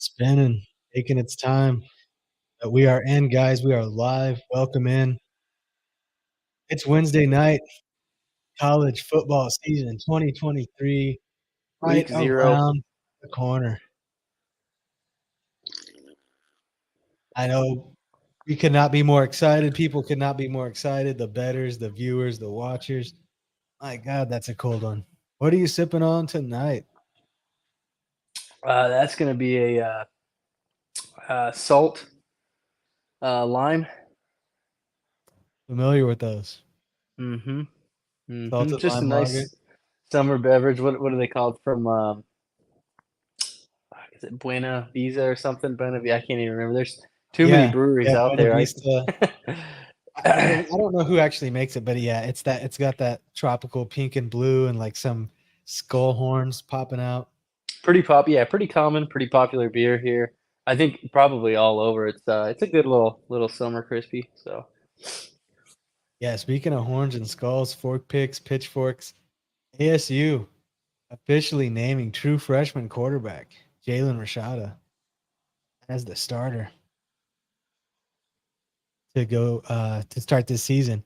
spinning, taking its time. But we are in, guys. We are live. Welcome in. It's Wednesday night, college football season 2023, right Week 0. around the corner. I know we could not be more excited. People could not be more excited. The betters, the viewers, the watchers. My God, that's a cold one. What are you sipping on tonight? That's going to be a salt lime. Familiar with those? Mm-hmm. Mm-hmm. Salted Just a lime lager. nice summer beverage. What are they called from? Is it Buena Visa or something? I can't even remember. There's too many Yeah, breweries yeah, out Buena there. Vista. I don't know who actually makes it, but yeah, it's got that tropical pink and blue and like some skull horns popping out. Pretty common, pretty popular beer here. I think probably all over. It's a good little summer crispy. So Yeah, speaking of horns and skulls, fork picks, pitchforks, ASU officially naming true freshman quarterback Jalen Rashada as the starter to go to start this season.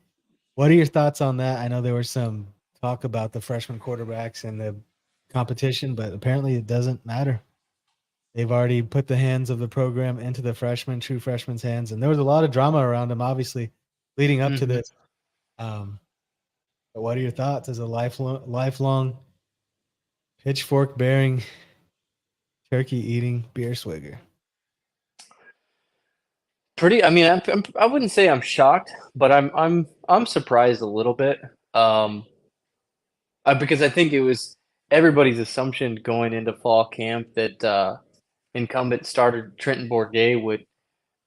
What are your thoughts on that? I know there was some talk about the freshman quarterbacks and the competition, but apparently it doesn't matter. They've already put the hands of the program into the true freshman's hands, and there was a lot of drama around him, obviously, leading up to hmm this. But what are your thoughts as a lifelong pitchfork bearing, turkey eating beer swigger? Pretty. I mean, I wouldn't say I'm shocked, but I'm surprised a little bit. Um, because I think it was everybody's assumption going into fall camp that incumbent starter Trenton Bourget would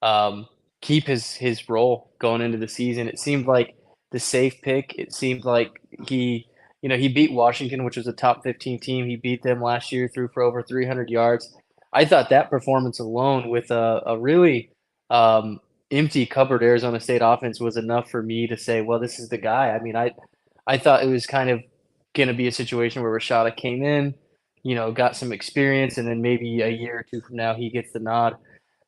um, keep his role going into the season. It seemed like the safe pick. It seemed like he, he beat Washington, which was a top 15 team. He beat them last year, threw for over 300 yards. I thought that performance alone, with a really um, empty cupboard Arizona State offense, was enough for me to say, well, this is the guy. I mean, I thought it was kind of going to be a situation where Rashada came in, got some experience, and then maybe a year or two from now he gets the nod.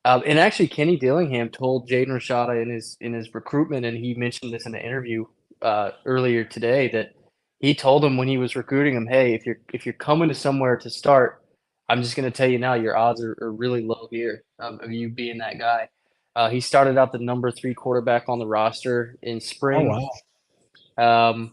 And actually, Kenny Dillingham told Jaden Rashada in his recruitment, and he mentioned this in an interview earlier today, that he told him when he was recruiting him, "Hey, if you're coming to somewhere to start, I'm just going to tell you now, your odds are really low here of you being that guy." He started out the number 3 quarterback on the roster in Oh spring. wow! Um,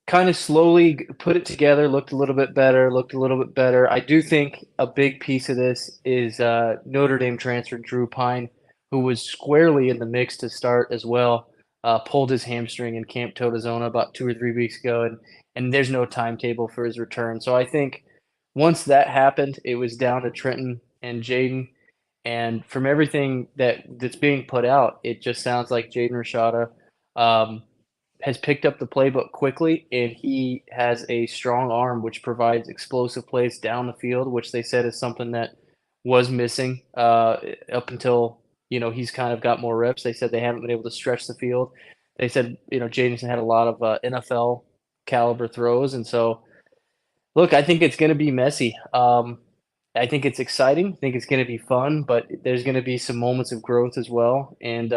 Kind of slowly put it together, looked a little bit better, looked a little bit better. I do think a big piece of this is Notre Dame transfer Drew Pine, who was squarely in the mix to start as well, pulled his hamstring in Camp Totazona about 2 or 3 weeks ago, and there's no timetable for his return. So I think once that happened, it was down to Trenton and Jaden. And from everything that's being put out, it just sounds like Jaden Rashada um, has picked up the playbook quickly, and he has a strong arm, which provides explosive plays down the field, which they said is something that was missing up until he's kind of got more reps. They said they haven't been able to stretch the field. They said Jameson had a lot of NFL caliber throws, and so look, I think it's going to be messy. I think it's exciting. I think it's going to be fun, but there's going to be some moments of growth as well. And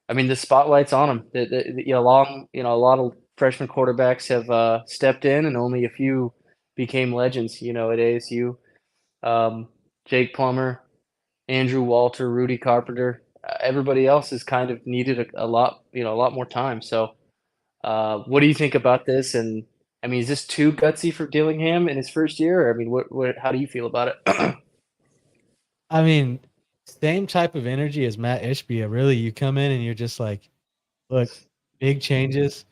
I mean, the spotlight's on him. A lot of freshman quarterbacks have stepped in, and only a few became legends. At ASU, um, Jake Plummer, Andrew Walter, Rudy Carpenter. Everybody else has kind of needed a lot, a lot more time. So, what do you think about this? And I mean, is this too gutsy for Dillingham in his first year? Or, I mean, how do you feel about it? I mean, same type of energy as Matt Ishbia. Really, you come in and you're just like, look, big changes,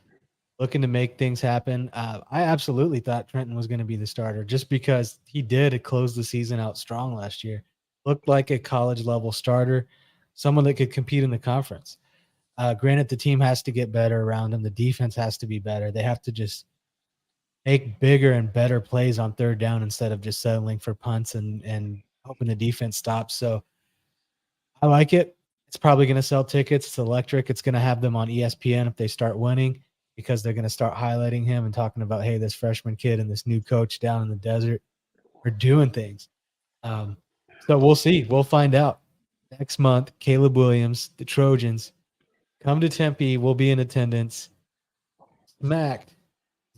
looking to make things happen. I absolutely thought Trenton was going to be the starter just because he did close the season out strong last year. Looked like a college level starter, someone that could compete in the conference. Granted, the team has to get better around him. The defense has to be better. They have to just make bigger and better plays on third down instead of just settling for punts and hoping the defense stops. So I like it. It's probably going to sell tickets. It's electric. It's going to have them on ESPN if they start winning because they're going to start highlighting him and talking about, hey, this freshman kid and this new coach down in the desert are doing things. Um, So we'll see. We'll find out next month. Caleb Williams, the Trojans, come to Tempe. We'll be in attendance. Smacked,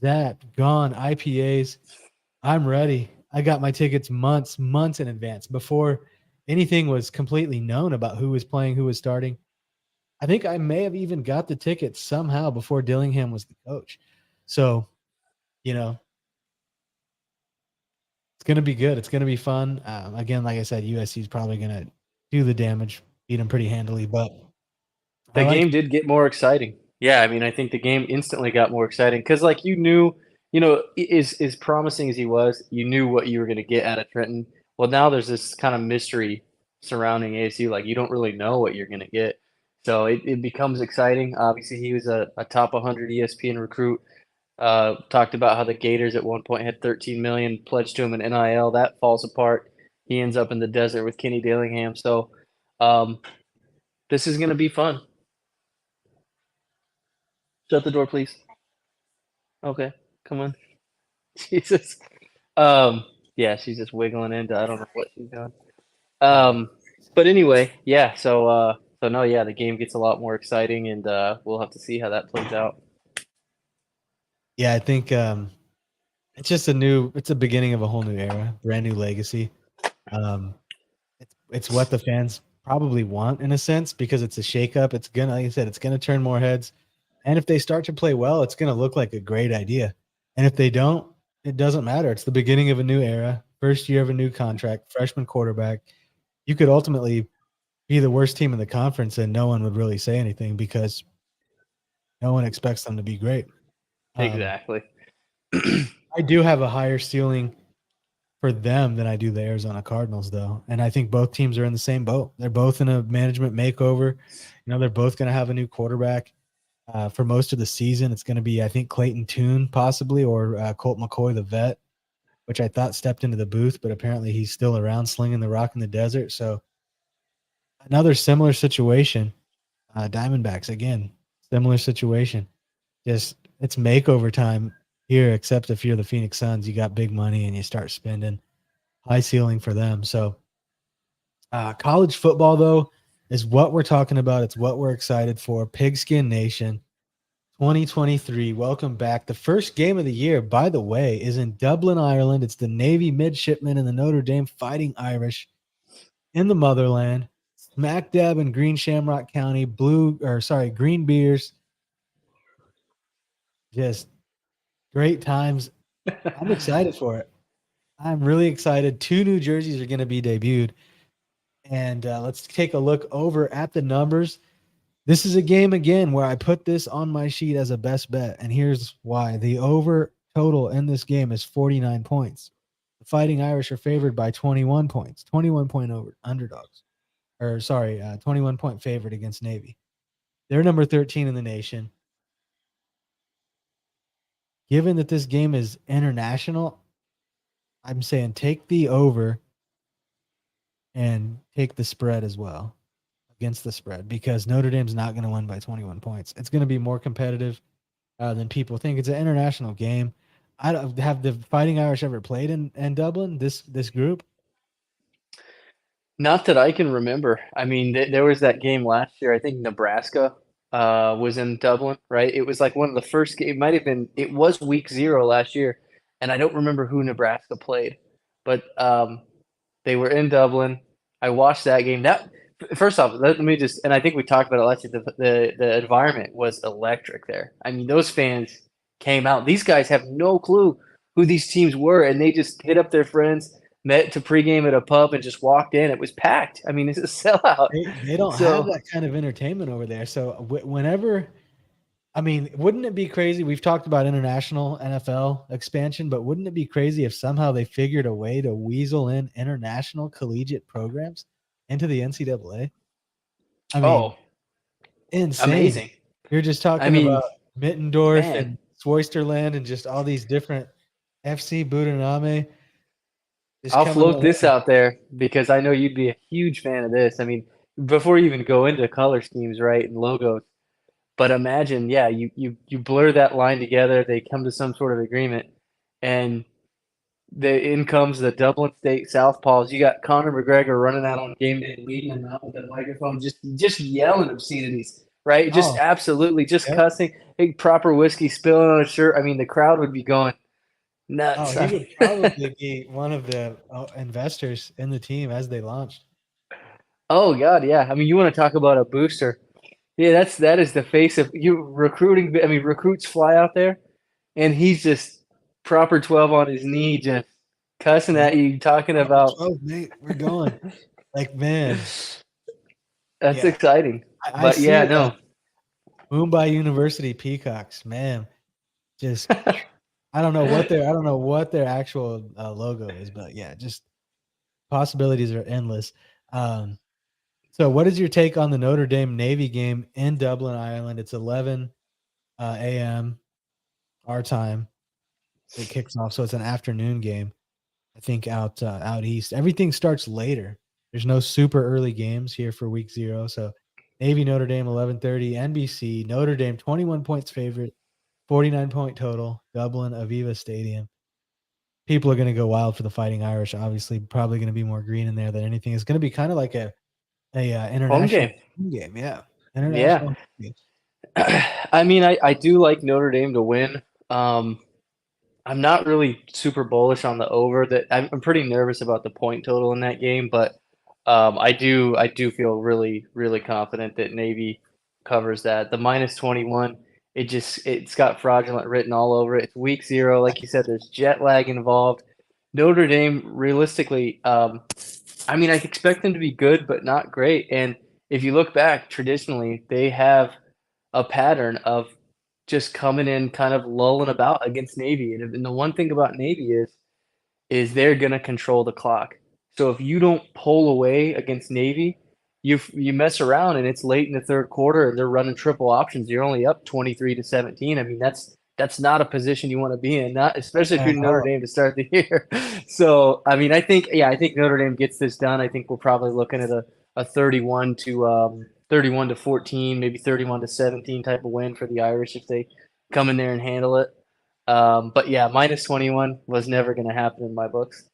zapped, gone. IPAs. I'm ready. I got my tickets months in advance before anything was completely known about who was playing, who was starting. I think I may have even got the tickets somehow before Dillingham was the coach. So, you know, it's going to be good. It's going to be fun. Again, like I said, USC is probably going to do the damage, beat them pretty handily, but I The like game did get more exciting. Yeah, I mean, I think the game instantly got more exciting because, like, you knew, as promising as he was, you knew what you were going to get out of Trenton. Well, now there's this kind of mystery surrounding ASU. Like, you don't really know what you're going to get. So it becomes exciting. Obviously, he was a top 100 ESPN recruit. Talked about how the Gators at one point had 13 million pledged to him in NIL. That falls apart. He ends up in the desert with Kenny Dillingham. So um, this is going to be fun. Shut the door, please. Okay, come on. Jesus. Um, yeah, she's just wiggling into I don't know what she's doing. Um, but anyway, yeah. So no, yeah, the game gets a lot more exciting, and we'll have to see how that plays out. yeah, I think it's just it's a beginning of a whole new era, brand new legacy. Um, it's what the fans probably want in a sense because it's a shakeup. It's gonna, like I said, it's gonna turn more heads. And if they start to play well, it's gonna look like a great idea. And if they don't, it doesn't matter. It's the beginning of a new era, first year of a new contract, freshman quarterback. You could ultimately be the worst team in the conference and no one would really say anything because no one expects them to be great. Um, Exactly. I do have a higher ceiling for them than I do the Arizona Cardinals, though. And I think both teams are in the same boat. They're both in a management makeover. They're both going to have a new quarterback for most of the season. It's going to be, I think, Clayton Tune possibly or Colt McCoy, the vet, which I thought stepped into the booth, but apparently he's still around slinging the rock in the desert. So another similar situation. Diamondbacks, again, similar situation. Just it's makeover time here, except if you're the Phoenix Suns, you got big money and you start spending. High ceiling for them. So college football, though, is what we're talking about. It's what we're excited for. Pigskin Nation 2023. Welcome back. The first game of the year, by the way, is in Dublin, Ireland. It's the Navy midshipmen and the Notre Dame Fighting Irish in the motherland. Smack dab in Green Shamrock County. Green beers. Just great times. I'm excited for it. I'm really excited. 2 new jerseys are going to be debuted. And let's take a look over at the numbers. This is a game again where I put this on my sheet as a best bet. And here's why. The over total in this game is 49 points. The Fighting Irish are favored by 21 points, 21 point over underdogs. 21 point favorite against Navy. They're number 13 in the nation. Given that this game is international, I'm saying take the over and take the spread as well against the spread because Notre Dame's not going to win by 21 points. It's going to be more competitive than people think. It's an international game. I don't have the Fighting Irish ever played in Dublin. This group. Not that I can remember. I mean, there was that game last year. I think Nebraska was in Dublin, right? It was like one of the first. It might have been. It was week 0 last year, and I don't remember who Nebraska played, but they were in Dublin. I watched that game. That first off, let me just. And I think we talked about it last year. The environment was electric there. I mean, those fans came out. These guys have no clue who these teams were, and they just hit up their friends, met to pregame at a pub and just walked in. It was packed. I mean, it's a sellout. They don't have So, that kind of entertainment over there. So whenever, I mean, wouldn't it be crazy? We've talked about international NFL expansion, but wouldn't it be crazy if somehow they figured a way to weasel in international collegiate programs into the NCAA? I mean, oh, insane. amazing. You're just I talking mean, about Mittendorf man, and Swoysterland and just all these different FC Budaname just I'll coming float in. this out there because I know you'd be a huge fan of this. I mean, before you even go into color schemes, right, and logos, but imagine, yeah, you blur that line together, they come to some sort of agreement, and in comes the Dublin State Southpaws. You got Conor McGregor running out on game day, leading them out with a microphone, just yelling obscenities, right? Just Oh, absolutely just yep. cussing. Big proper whiskey spilling on his shirt. I mean, the crowd would be going Oh, nuts. he I would mean, probably be one of the investors in the team as they launched. oh God, yeah. I mean, you want to talk about a booster? Yeah, that is the face of you recruiting. I mean, recruits fly out there, and he's just proper 12 on his knee, just cussing Yep. at you, talking Proper about. 12, mate. We're going. Like, man, That's yeah. exciting. I But yeah, see no. Mumbai University Peacocks, man. Just I don't know what their actual logo is, but yeah, just possibilities are endless. Um, so what is your take on the Notre Dame Navy game in Dublin, Ireland? It's 11 a.m. our time. It kicks off, so it's an afternoon game. I think out east, everything starts later. There's no super early games here for week 0. So Navy Notre Dame 11:30 NBC. Notre Dame 21 points favorite, 49-point total. Dublin Aviva Stadium. People are going to go wild for the Fighting Irish. Obviously, probably going to be more green in there than anything. It's going to be kind of like a Home international game. game. Yeah, Yeah. international game. I mean, I do like Notre Dame to win. Um, I'm not really super bullish on the over. That I'm pretty nervous about the point total in that game, but I do feel really confident that Navy covers that. The -21, it's got fraudulent written all over it. It's week 0, like you said. There's jet lag involved. Notre Dame, realistically, I mean, I expect them to be good, but not great. And if you look back, traditionally, they have a pattern of just coming in kind of lulling about against Navy. And the one thing about Navy is they're gonna control the clock. So if you don't pull away against Navy, you mess around and it's late in the third quarter and they're running triple options. You're only up 23-17. I mean, that's not a position you want to be in, not especially if you're Notre Dame to start the year. So I mean, I think Notre Dame gets this done. I think we're probably looking at a 31-14, maybe 31-17 type of win for the Irish if they come in there and handle it. But yeah, -21 was never going to happen in my books.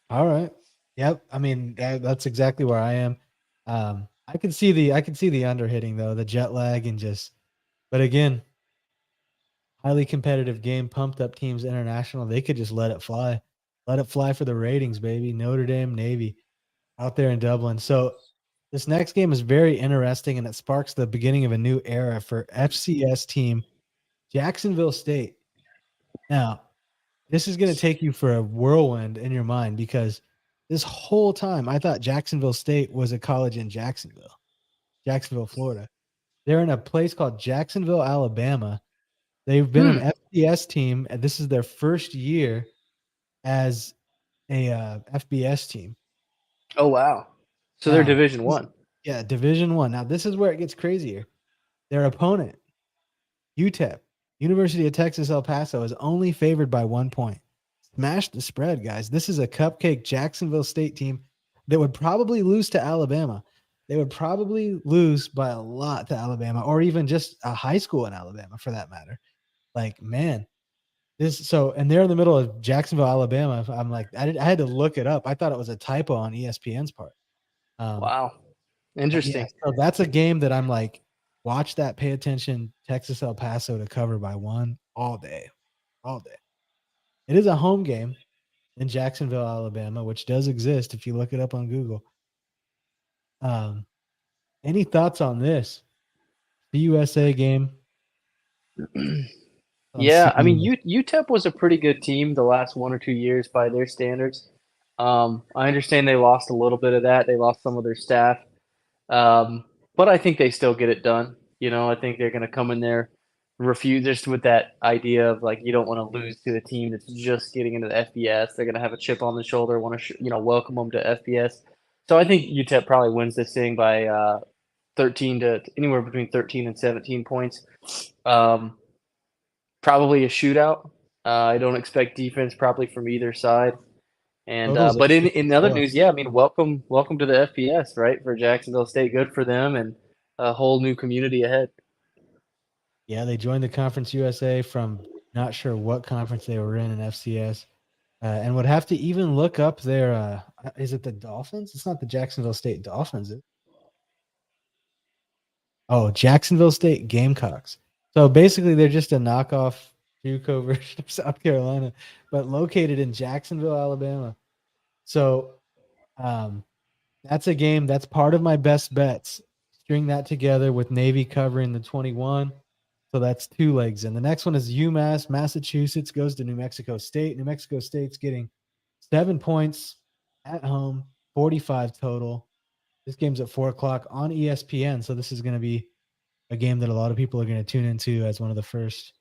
All right. Yep. I mean, that's exactly where I am. I can see the under hitting though, the jet lag and just. But again, highly competitive game, pumped up teams, international. They could just let it fly for the ratings, baby. Notre Dame, Navy, out there in Dublin. So this next game is very interesting, and it sparks the beginning of a new era for FCS team Jacksonville State. Now, this is going to take you for a whirlwind in your mind because this whole time I thought Jacksonville State was a college in Jacksonville, Florida. They're in a place called Jacksonville, Alabama. They've been an Hmm. FBS team, and this is their first year as a FBS team. Oh wow. So they're Now, Division One. yeah, Division One. Now, this is where it gets crazier. Their opponent, UTEP, University of Texas El Paso, is only favored by 1 point. Smash the spread, guys. This is a cupcake Jacksonville State team that would probably lose to Alabama. They would probably lose by a lot to Alabama, or even just a high school in Alabama for that matter. Like, man, and they're in the middle of Jacksonville, Alabama. I'm like, I had to look it up. I thought it was a typo on ESPN's part. Um, Wow. but yeah, Interesting. so that's a game that I'm like, watch that, pay attention. Texas El Paso to cover by 1 all day, all day. It is a home game in Jacksonville, Alabama, which does exist if you look it up on Google. Um, any thoughts on this? The USA game on Yeah, I mean, CBS. UTEP was a pretty good team the last 1 or 2 years by their standards. I understand they lost a little bit of that. They lost some of their staff, um, but I think they still get it done. I think they're going to come in there, refuse just with that idea of like you don't want to lose to the team that's just getting into the FBS. They're going to have a chip on the shoulder, want to welcome them to FBS. So I think UTEP probably wins this thing by 13 to anywhere between 13 and 17 points. Um, Probably a shootout. I don't expect defense probably from either side. And Totals at but in other 54. news, yeah, I mean, welcome to the FBS, right? For Jacksonville State, good for them, and a whole new community ahead. Yeah, they joined the Conference USA from Not sure what conference they were in FCS, and would have to even look up their. Is it the Dolphins? It's not the Jacksonville State Dolphins. Oh, Jacksonville State Gamecocks. So basically, they're just a knockoff JUCO version of South Carolina, but located in Jacksonville, Alabama. So um, that's a game that's part of my best bets. String that together with Navy covering the 21. So that's two legs. And the next one is UMass. Massachusetts goes to New Mexico State. New Mexico State's getting 7 points at home, 45 total. This game's at 4 o'clock on ESPN. So this is going to be a game that a lot of people are going to tune into as one of the first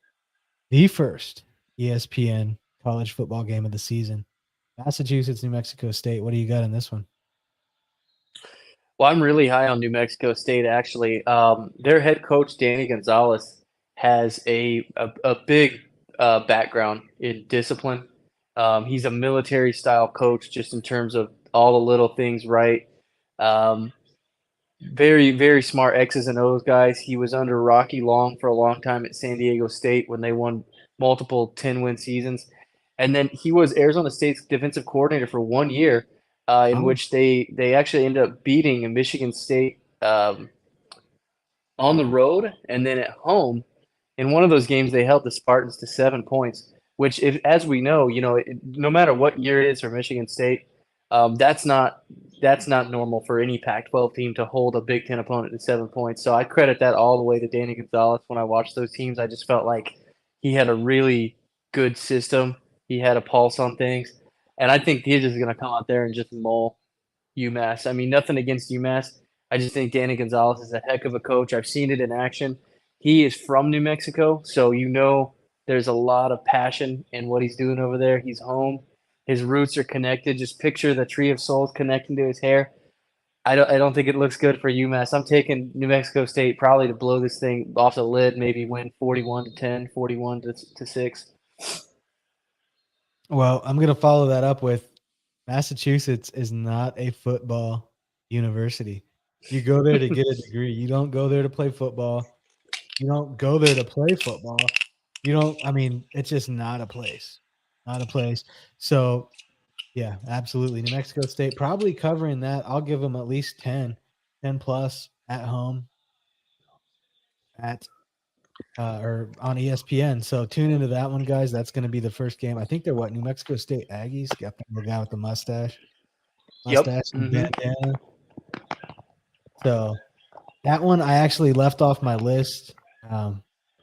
ESPN college football game of the season. Massachusetts, New Mexico State. What do you got in this one? Well, I'm really high on New Mexico State, actually. Their head coach, Danny Gonzalez, has a big background in discipline. He's a military style coach, just in terms of all the little things right. Um, Very, very smart X's and O's guys. He was under Rocky Long for a long time at San Diego State when they won multiple 10-win seasons. And then he was Arizona State's defensive coordinator for 1 year, in Oh, which they actually ended up beating a Michigan State on the road and then at home. In one of those games, they held the Spartans to 7 points, which, if, as we know, no matter what year it is for Michigan State, that's not normal for any Pac-12 team to hold a Big Ten opponent to 7 points. So I credit that all the way to Danny Gonzalez. When I watched those teams, I just felt like he had a really good system. He had a pulse on things, and I think he's just going to come out there and just maul UMass. I mean, nothing against UMass. I just think Danny Gonzalez is a heck of a coach. I've seen it in action. He is from New Mexico, so there's a lot of passion in what he's doing over there. He's home. His roots are connected. Just picture the tree of souls connecting to his hair. I don't think it looks good for UMass. I'm taking New Mexico State probably to blow this thing off the lid, maybe win 41-10, 41-6. well, I'm going to follow that up with Massachusetts is not a football university. You go there to get a degree. You don't go there to play football. You don't go there to play football. You don't, I mean, it's just not a place. Not a place. So, yeah, absolutely. New Mexico State probably covering that. I'll give them at least 10 plus at home at or on ESPN. So tune into that one, guys. That's going to be the first game. I think they're New Mexico State Aggies. Got the little guy with the Yep. mustache and bandana. So that one I actually left off my list.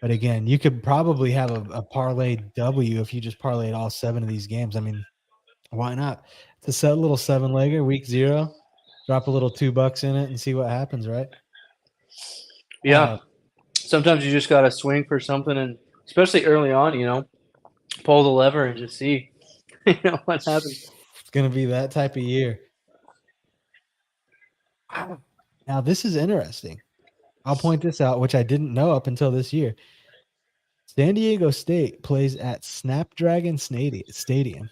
But again, you could probably have a parlay W if you just parlayed all 7 of these games. I mean, why not? It's a set little 7-legger, week 0. Drop a little $2 in it and see what happens, right? Yeah. Sometimes you just got to swing for something, and especially early on, pull the lever and just see, what happens. It's going to be that type of year. Now, this is interesting. I'll point this out, which I didn't know up until this year. San Diego State plays at Snapdragon Stadium.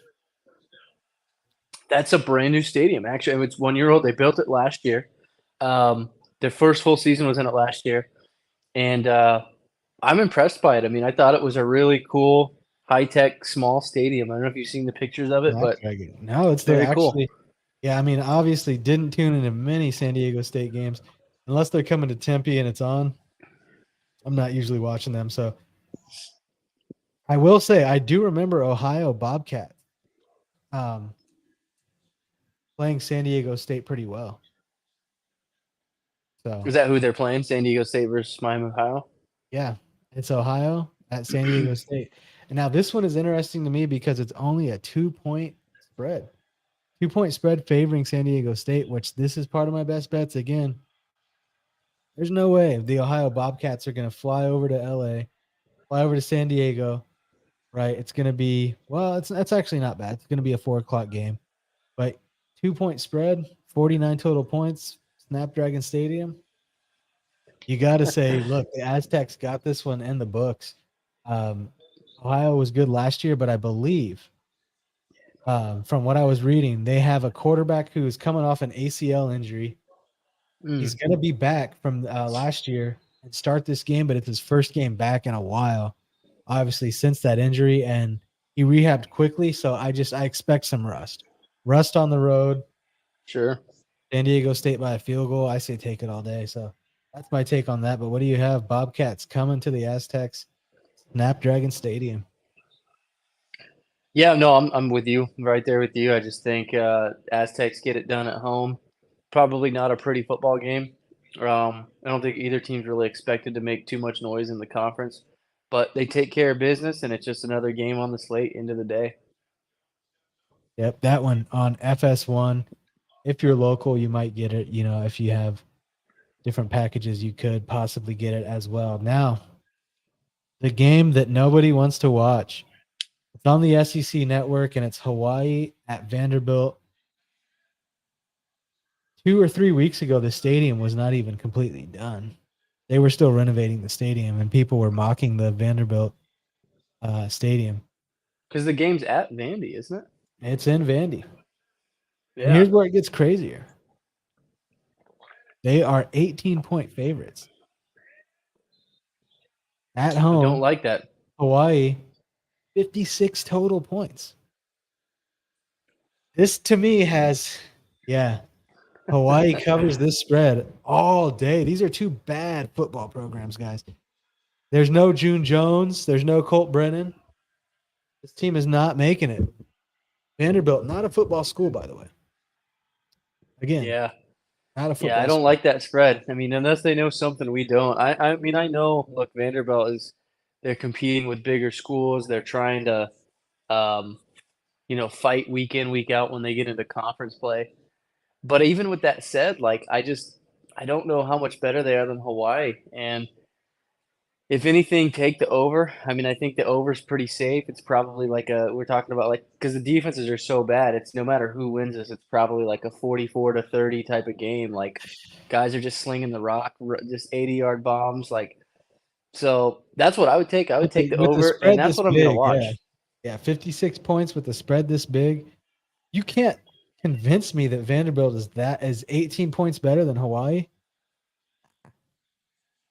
That's a brand new stadium. Actually, it's 1 year old. They built it last year. Their first full season was in it last year, and I'm impressed by it. I mean, I thought it was a really cool, high-tech, small stadium. I don't know if you've seen the pictures of it, but Snapdragon. No, it's there very cool. actually. Yeah, I mean, obviously didn't tune into many San Diego State games unless they're coming to Tempe and it's on. I'm not usually watching them, so I will say I do remember Ohio Bobcat um, playing San Diego State pretty well. So Is that who they're playing? San Diego State versus Miami, Ohio? yeah, it's Ohio at San Diego State. And now this one is interesting to me because it's only a 2-point spread. 2-point spread favoring San Diego State, which this is part of my best bets again. There's no way the Ohio Bobcats are going to fly over to LA, fly over to San Diego, right? It's going to be, well, that's actually not bad. It's going to be a 4 o'clock game, but 2-point spread, 49 total points, Snapdragon Stadium. You got to say, look, the Aztecs got this one in the books. Ohio was good last year, but I believe from what I was reading, they have a quarterback who is coming off an ACL injury. He's going to be back from last year and start this game, but it's his first game back in a while. obviously since that injury, and he rehabbed quickly. So I expect some rust on the road. Sure. San Diego State by a field goal. I say take it all day. So that's my take on that. But what do you have? Bobcats coming to the Aztecs Snapdragon Stadium. Yeah, no, I'm with you, right there with you. I just think Aztecs get it done at home. Probably not a pretty football game. I don't think either team's really expected to make too much noise in the conference, but they take care of business, and it's just another game on the slate into the day. Yep, that one on FS1. If you're local, you might get it. You know, if you have different packages, you could possibly get it as well. Now, the game that nobody wants to watch. It's on the SEC network, and it's Hawaii at Vanderbilt. 2 or 3 weeks ago, the stadium was not even completely done. They were still renovating the stadium, and people were mocking the Vanderbilt stadium. Because the game's at Vandy, isn't it? It's in Vandy. And Yeah. here's where it gets crazier. They are 18-point favorites. At I home, don't like that. Hawaii, 56 total points. This to me has, Hawaii covers this spread all day. These are two bad football programs, guys. There's no June Jones. There's no Colt Brennan. This team is not making it. Vanderbilt, not a football school, by the way. Again, Yeah. not a football Yeah, I don't school. like that spread. I mean, unless they know something we don't. I mean, I know, look, Vanderbilt they're competing with bigger schools. They're trying to, um, fight week in, week out when they get into conference play. But even with that said, like, I don't know how much better they are than Hawaii. And if anything, take the over. I mean, I think the over is pretty safe. It's probably like we're talking about like, because the defenses are so bad. It's no matter who wins this, it's probably like a 44-30 type of game. Like, guys are just slinging the rock, just 80-yard bombs. Like, so that's what I would take. I would take the With the over, and spread that's this what I'm going to big, watch. yeah, 56 points with the spread this big. You can't convince me that Vanderbilt is 18 points better than Hawaii.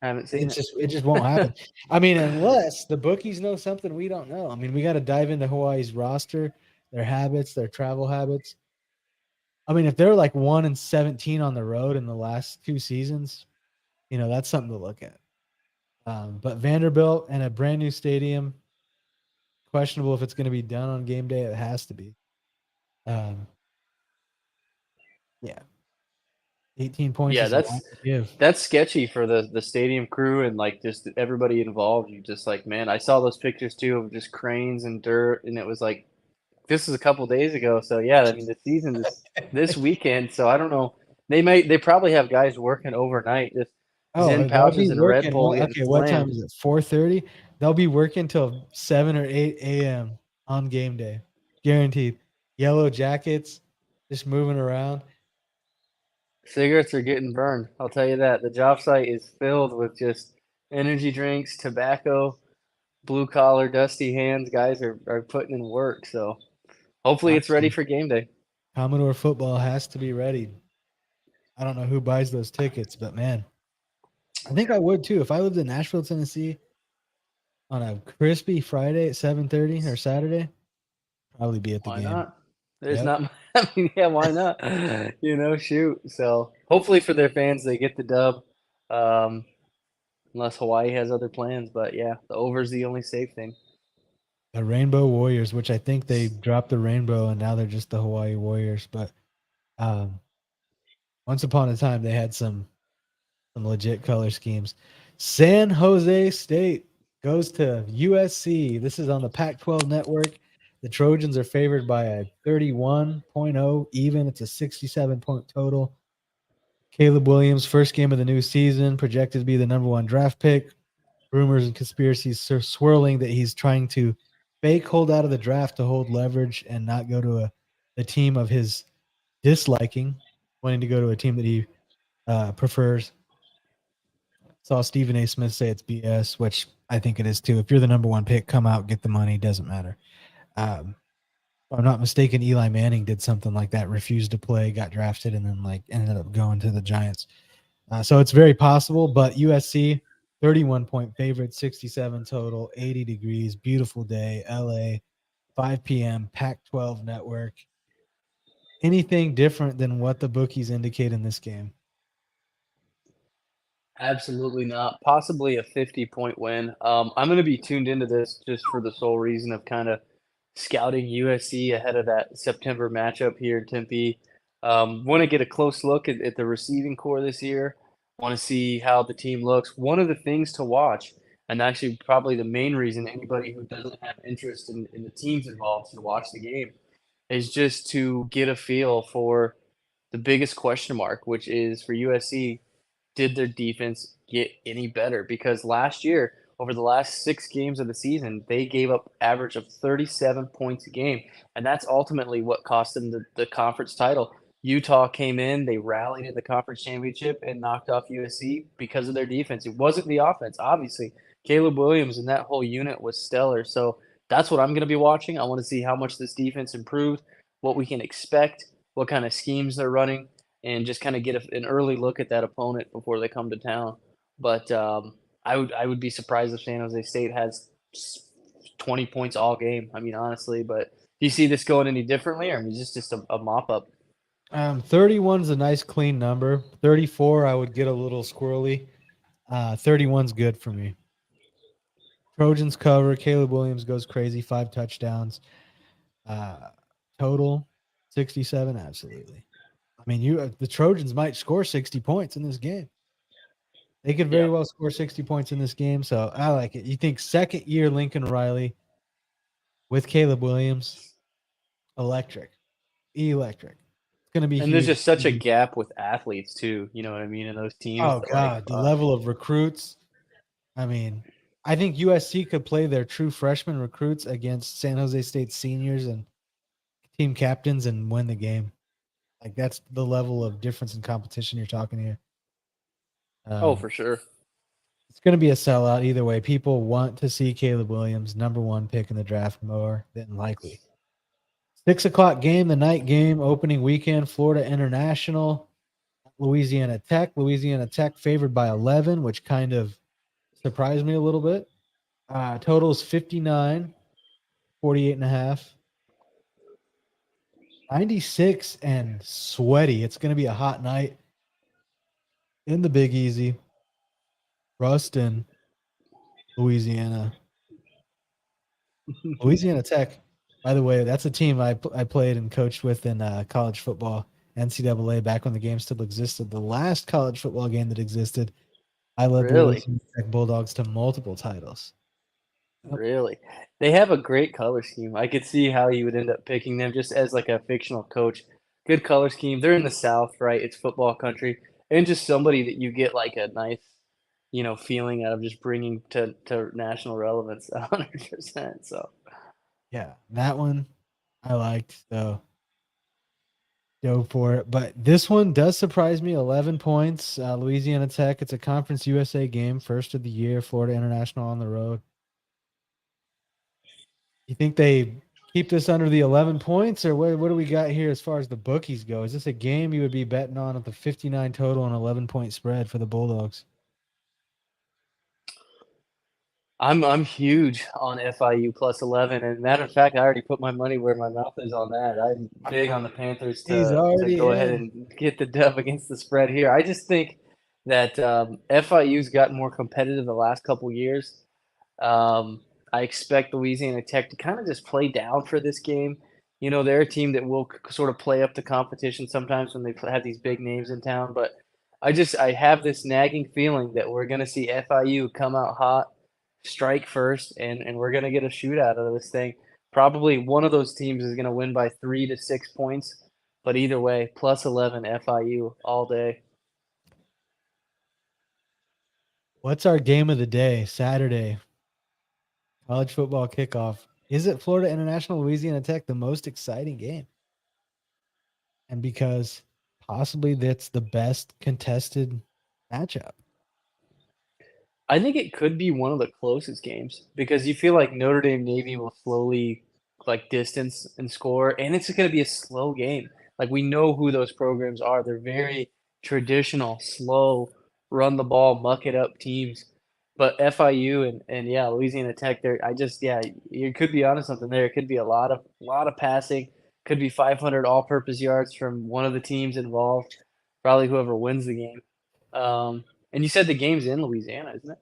I haven't seen It just won't happen. I mean, unless the bookies know something we don't know. I mean, we got to dive into Hawaii's roster, their habits, their travel habits. I mean, if they're like 1-17 on the road in the last 2 seasons, that's something to look at. But Vanderbilt and a brand new stadium, questionable if it's going to be done on game day. It has to be. Yeah, 18 points Yeah, is a lot to give. that's sketchy for the stadium crew and like just everybody involved. You just like, man, I saw those pictures too of just cranes and dirt, and it was like this is a couple days ago. So yeah, I mean the season is this weekend. So I don't know. They probably have guys working overnight, just Zen They'll be pouches and Red working. Bull getting Okay, what time slammed. is it? 4:30. They'll be working till 7 or 8 a.m. on game day, guaranteed. Yellow jackets, just moving around. Cigarettes are getting burned. I'll tell you that. The job site is filled with just energy drinks, tobacco, blue collar, dusty hands. Guys are putting in work. So hopefully it's ready for game day. Commodore football has to be ready. I don't know who buys those tickets, but man, I think I would too if I lived in Nashville, Tennessee, on a crispy Friday at 7:30 or Saturday. Probably be at the Why game. not? There's Yep. not. I mean, yeah, why not? Shoot. So hopefully for their fans, they get the dub. Um, unless Hawaii has other plans, but yeah, the over is the only safe thing. The Rainbow Warriors, which I think they dropped the rainbow and now they're just the Hawaii Warriors. But um, once upon a time, they had some legit color schemes. San Jose State goes to USC. This is on the Pac-12 network. The Trojans are favored by a 31.0 even. It's a 67-point total. Caleb Williams, first game of the new season, projected to be the number 1 draft pick. Rumors and conspiracies swirling that he's trying to fake hold out of the draft to hold leverage and not go to a team of his disliking, wanting to go to a team that he prefers. Saw Stephen A. Smith say it's BS, which I think it is too. If you're the number 1 pick, come out, get the money. Doesn't matter. If I'm not mistaken, Eli Manning did something like that, refused to play, got drafted, and then ended up going to the Giants. So it's very possible, but USC, 31-point favorite, 67 total, 80 degrees, beautiful day, LA, 5 p.m., Pac 12 network. Anything different than what the bookies indicate in this game? Absolutely not. Possibly a 50-point win. I'm going to be tuned into this just for the sole reason of kind of scouting USC ahead of that September matchup here in Tempe. Want to get a close look at the receiving core this year. Want to see how the team looks. One of the things to watch, and actually probably the main reason anybody who doesn't have interest in the teams involved should watch the game, is just to get a feel for the biggest question mark, which is for USC, did their defense get any better? Because last year, over the last 6 games of the season, they gave up average of 37 points a game, and that's ultimately what cost them the conference title. Utah came in, they rallied in the conference championship and knocked off USC because of their defense. It wasn't the offense, obviously. Caleb Williams and that whole unit was stellar. So that's what I'm going to be watching. I want to see how much this defense improved, what we can expect, what kind of schemes they're running, and just kind of get an early look at that opponent before they come to town. But I would be surprised if San Jose State has 20 points all game. I mean, honestly, but do you see this going any differently, or is this just a mop up? 31's a nice clean number. 34, I would get a little squirrely. 31's good for me. Trojans cover. Caleb Williams goes crazy. 5 touchdowns. Total 67. Absolutely. I mean, the Trojans might score 60 points in this game. They could very well score 60 points in this game. So I like it. You think second year Lincoln Riley with Caleb Williams, electric. It's going to be And there's huge. just such a gap with athletes too. You know what I mean? In those teams, Oh that God, the level of recruits. I mean, I think USC could play their true freshman recruits against San Jose State seniors and team captains and win the game. Like that's the level of difference in competition you're talking here. oh, for sure. It's going to be a sellout either way. People want to see Caleb Williams, number 1 pick in the draft, more than likely. 6 o'clock game, the night game, opening weekend, Florida International, Louisiana Tech. Louisiana Tech favored by 11, which kind of surprised me a little bit. Totals 59, 48 and a half. 96 and sweaty. It's going to be a hot night in the Big Easy. Ruston, Louisiana. Louisiana Tech, by the way, that's a team I played and coached with in college football, NCAA, back when the game still existed. The last college football game that existed, I led the Really? Louisiana Tech Bulldogs to multiple titles. Yep. Really? They have a great color scheme. I could see how you would end up picking them just as like a fictional coach. Good color scheme. They're in the South, right? It's football country. And just somebody that you get like a nice, feeling out of just bringing to national relevance 100%. So, Yeah, that one I liked, so go for it. But this one does surprise me. 11 points. Louisiana Tech. It's a Conference USA game, first of the year. Florida International on the road. You think they keep this under the 11 points, or what do we got here as far as the bookies go? Is this a game you would be betting on at the 59 total and 11-point spread for the Bulldogs? I'm huge on FIU plus 11, and matter of fact, I already put my money where my mouth is on that. I'm big on the Panthers He's to already go ahead in. and get the dub against the spread here. I just think that FIU's gotten more competitive the last couple years. I expect Louisiana Tech to kind of just play down for this game. They're a team that will sort of play up the competition sometimes when they have these big names in town, but I have this nagging feeling that we're going to see FIU come out hot, strike first, and we're going to get a shootout out of this thing. Probably one of those teams is going to win by 3 to 6 points, but either way, plus 11 FIU all day. What's our game of the day? Saturday, college football kickoff. Is it Florida International, Louisiana Tech, the most exciting game? And because possibly that's the best contested matchup. I think it could be one of the closest games because you feel like Notre Dame Navy will slowly like distance and score, and it's going to be a slow game. Like we know who those programs are. They're very traditional, slow, run the ball, muck it up teams. But FIU and yeah, Louisiana Tech. There, you could be onto something there. It could be a lot of passing. Could be 500 all-purpose yards from one of the teams involved. Probably whoever wins the game. And you said the game's in Louisiana, isn't it?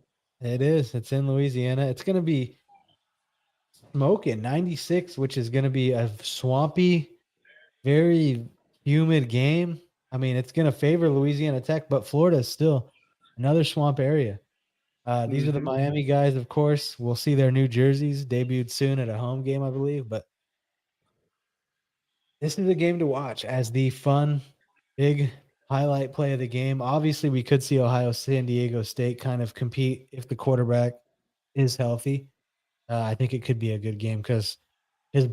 It is. It's in Louisiana. It's going to be smoking 96, which is going to be a swampy, very humid game. I mean, it's going to favor Louisiana Tech, but Florida is still another swamp area. These are the Mm-hmm. Miami guys, of course. We'll see their new jerseys debuted soon at a home game, I believe. But this is a game to watch as the fun, big highlight play of the game. Obviously, we could see Ohio San Diego State kind of compete if the quarterback is healthy. I think it could be a good game because his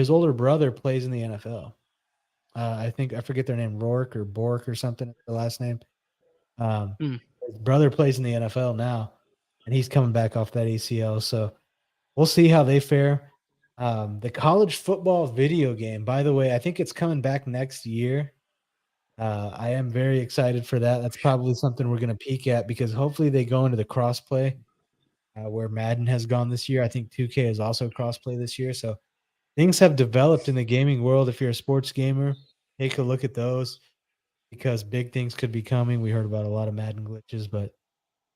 older brother, plays in the NFL. I think I forget their name, Rourke or Bork or something. The last name. Um, Mm. his brother plays in the NFL now, and he's coming back off that ACL. So we'll see how they fare. The college football video game, by the way, I think it's coming back next year. I am very excited for that. That's probably something we're going to peek at because hopefully they go into the crossplay where Madden has gone this year. I think 2K is also crossplay this year. So things have developed in the gaming world. If you're a sports gamer, take a look at those because big things could be coming. We heard about a lot of Madden glitches, but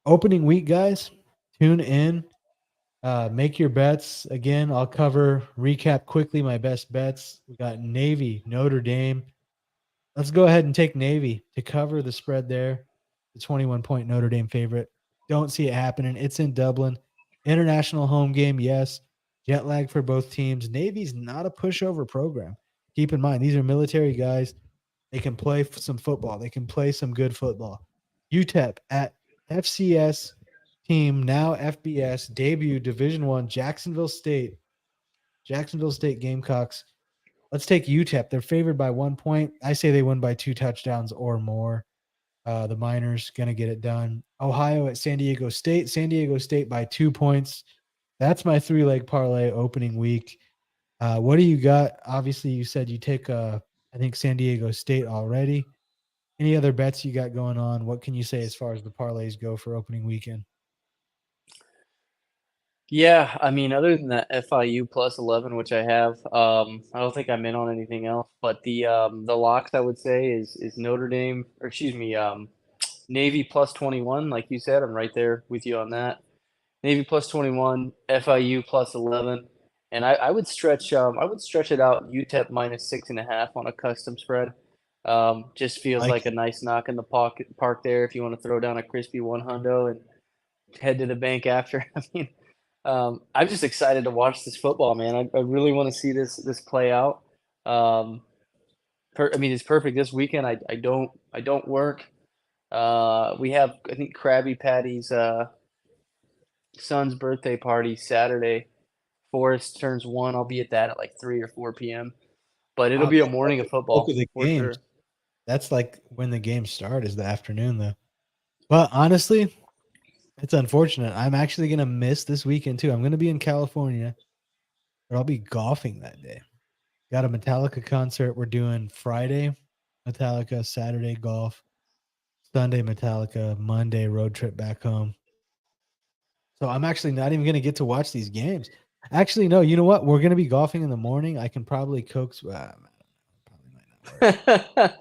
opening week, guys, tune in. Make your bets. Again, I'll recap quickly my best bets. We got Navy, Notre Dame. Let's go ahead and take Navy to cover the spread there. The 21-point Notre Dame favorite. Don't see it happening. It's in Dublin. International home game, yes. Jet lag for both teams. Navy's not a pushover program. Keep in mind, these are military guys. They can play some football. They can play some good football. UTEP at FCS team, now FBS, debut Division One, Jacksonville State. Jacksonville State Gamecocks. Let's take UTEP. They're favored by 1 point. I say they win by 2 touchdowns or more. The Miners going to get it done. Ohio at San Diego State. San Diego State by 2 points. That's my 3-leg parlay opening week. What do you got? Obviously, you said you take, I think, San Diego State already. Any other bets you got going on? What can you say as far as the parlays go for opening weekend? Yeah, I mean, other than that FIU plus 11, which I have, I don't think I'm in on anything else. But the locks I would say is Notre Dame, or excuse me, Navy plus 21, like you said. I'm right there with you on that. Navy plus 21, FIU plus 11, and I would stretch it out. UTEP minus 6.5 on a custom spread. Just feels Like like a nice knock in the park there if you want to throw down a crispy one hundo and head to the bank after. I mean, I'm just excited to watch this football, man. I really want to see this play out. Um, I mean, it's perfect this weekend. I don't work. We have, I think, Krabby Patty's son's birthday party Saturday. Forrest turns 1. I'll be at that at like 3 or 4 p.m. But it'll wow, be a man, morning that's of the bulk football of the for games. sure. That's like when the games start is the afternoon, though. But honestly, it's unfortunate. I'm actually going to miss this weekend, too. I'm going to be in California, but I'll be golfing that day. Got a Metallica concert. We're doing Friday, Metallica, Saturday golf, Sunday Metallica, Monday road trip back home. So I'm actually not even going to get to watch these games. Actually, no. You know what? We're going to be golfing in the morning. I can probably coax. Probably might not work.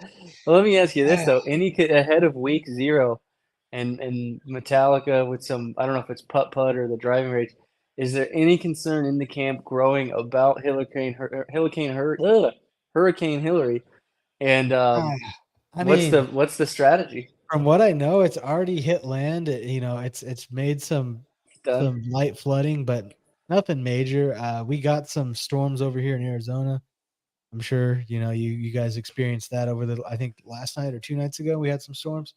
Well, let me ask you this though: ahead of week 0, and Metallica with some, I don't know if it's putt putt or the driving range. Is there any concern in the camp growing about Hurricane Hillary? And I what's the mean, what's the strategy? from what I know, it's already hit land. It's made Done. some light flooding, but nothing major. We got some storms over here in Arizona. I'm sure you guys experienced that over I think last night or 2 nights ago. We had some storms.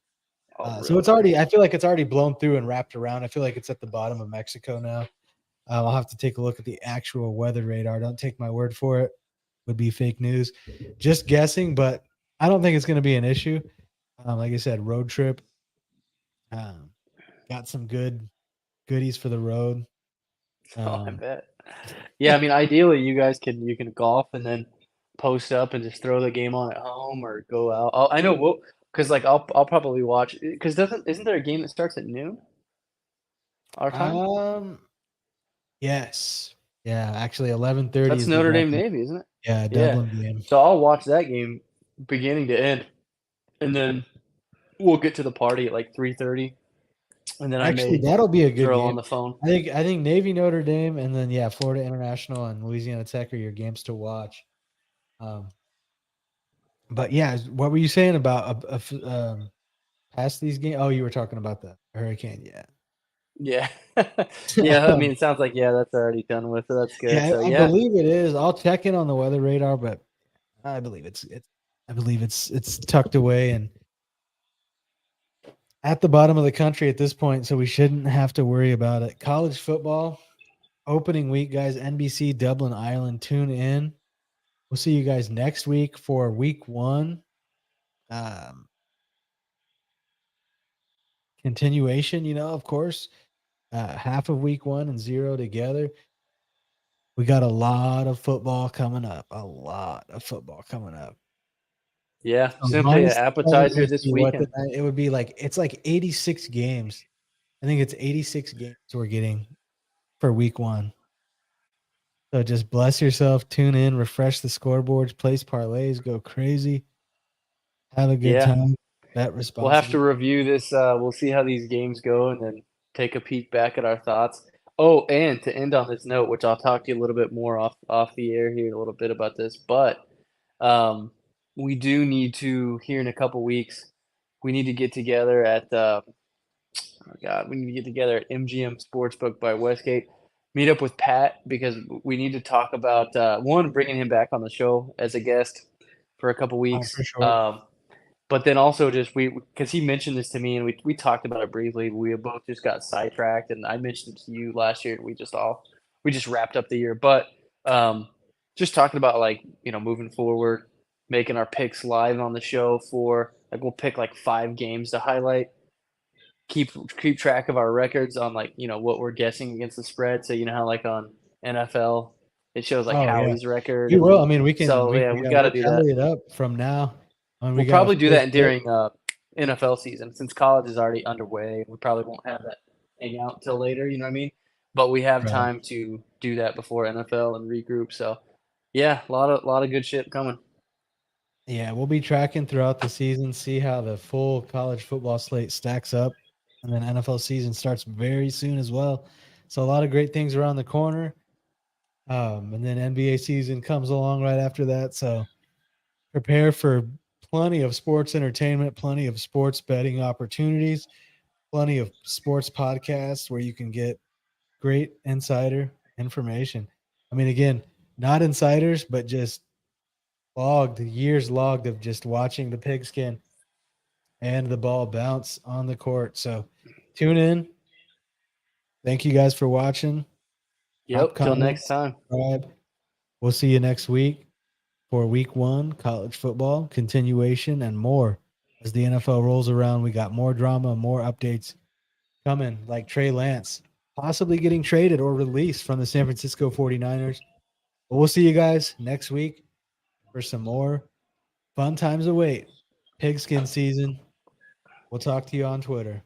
Oh, So it's really? already. I feel like it's already blown through and wrapped around. I feel like it's at the bottom of Mexico now. I'll have to take a look at the actual weather radar. Don't take my word for it. Would be fake news. Just guessing, but I don't think it's going to be an issue. Like I said, road trip. Um, got some goodies for the road. Oh, I Um, bet. Yeah, I mean, ideally, you can golf and then post up and just throw the game on at home or go out. I know because like I'll probably watch because doesn't isn't there a game that starts at noon? our time? Yes. Yeah, actually 11:30 That's is the Notre Dame Dublin. Navy, isn't it? Yeah, Yeah. Dublin game. So I'll watch that game beginning to end, and then we'll get to the party at like 3:30, and then I Actually, may that'll be a good throw on game. the phone. I think Navy Notre Dame and then yeah, Florida International and Louisiana Tech are your games to watch. Um, but yeah, what were you saying about past these games? Oh, you were talking about the Hurricane, yeah. Yeah. Yeah, I mean, it sounds like, yeah, that's already done with, so that's good. Yeah, So, I yeah. believe it is. I'll check in on the weather radar, but I believe it's tucked away and at the bottom of the country at this point, so we shouldn't have to worry about it. College football opening week, guys. NBC Dublin, Ireland. Tune in. We'll see you guys next week for week 1. Um, continuation, of course. Half of week 1 and 0 together. We got a lot of football coming up. A lot of football coming up. Yeah, So simply an honestly, let appetizer me this see what weekend. it would be like. It's like 86 games. I think it's 86 games we're getting for week 1. So just bless yourself, tune in, refresh the scoreboards, place parlays, go crazy, have a good Yeah. time, bet We'll have to responsibly. review this, we'll see how these games go and then take a peek back at our thoughts. Oh, and to end on this note, which I'll talk to you a little bit more off the air here a little bit about this, but, we do need to, here in a couple weeks, we need to get together at, oh god, we need to get together at MGM Sportsbook by Westgate, meet up with Pat because we need to talk about, one, bringing him back on the show as a guest for a couple Oh, weeks, for sure. but then also just because he mentioned this to me and we talked about it briefly. We both just got sidetracked, and I mentioned it to you last year, and we just wrapped up the year. But just talking about like moving forward, making our picks live on the show for like we'll pick like 5 games to highlight. Keep track of our records on like what we're guessing against the spread. So you know how like on NFL it shows like Oh yeah, Howie's record, we and will. I mean, we can. so We yeah, we yeah, got to we'll do that. tally it up from now. I mean, we We'll got a probably do first that pick. during NFL season since college is already underway. We probably won't have that hang out until later. You know what I mean? But we have Right. time to do that before NFL and regroup. So yeah, a lot of good shit coming. Yeah, we'll be tracking throughout the season, see how the full college football slate stacks up, and then NFL season starts very soon as well. So a lot of great things around the corner. And then NBA season comes along right after that. So prepare for plenty of sports entertainment, plenty of sports betting opportunities, plenty of sports podcasts where you can get great insider information. I mean, again, not insiders, but just years logged of just watching the pigskin and the ball bounce on the court. So tune in. Thank you guys for watching. Drop Yep. Till next comments, time. subscribe. We'll see you next week for week 1, college football, continuation, and more. As the NFL rolls around, we got more drama, more updates coming, like Trey Lance possibly getting traded or released from the San Francisco 49ers. But we'll see you guys next week for some more fun times await. Pigskin season. We'll talk to you on Twitter.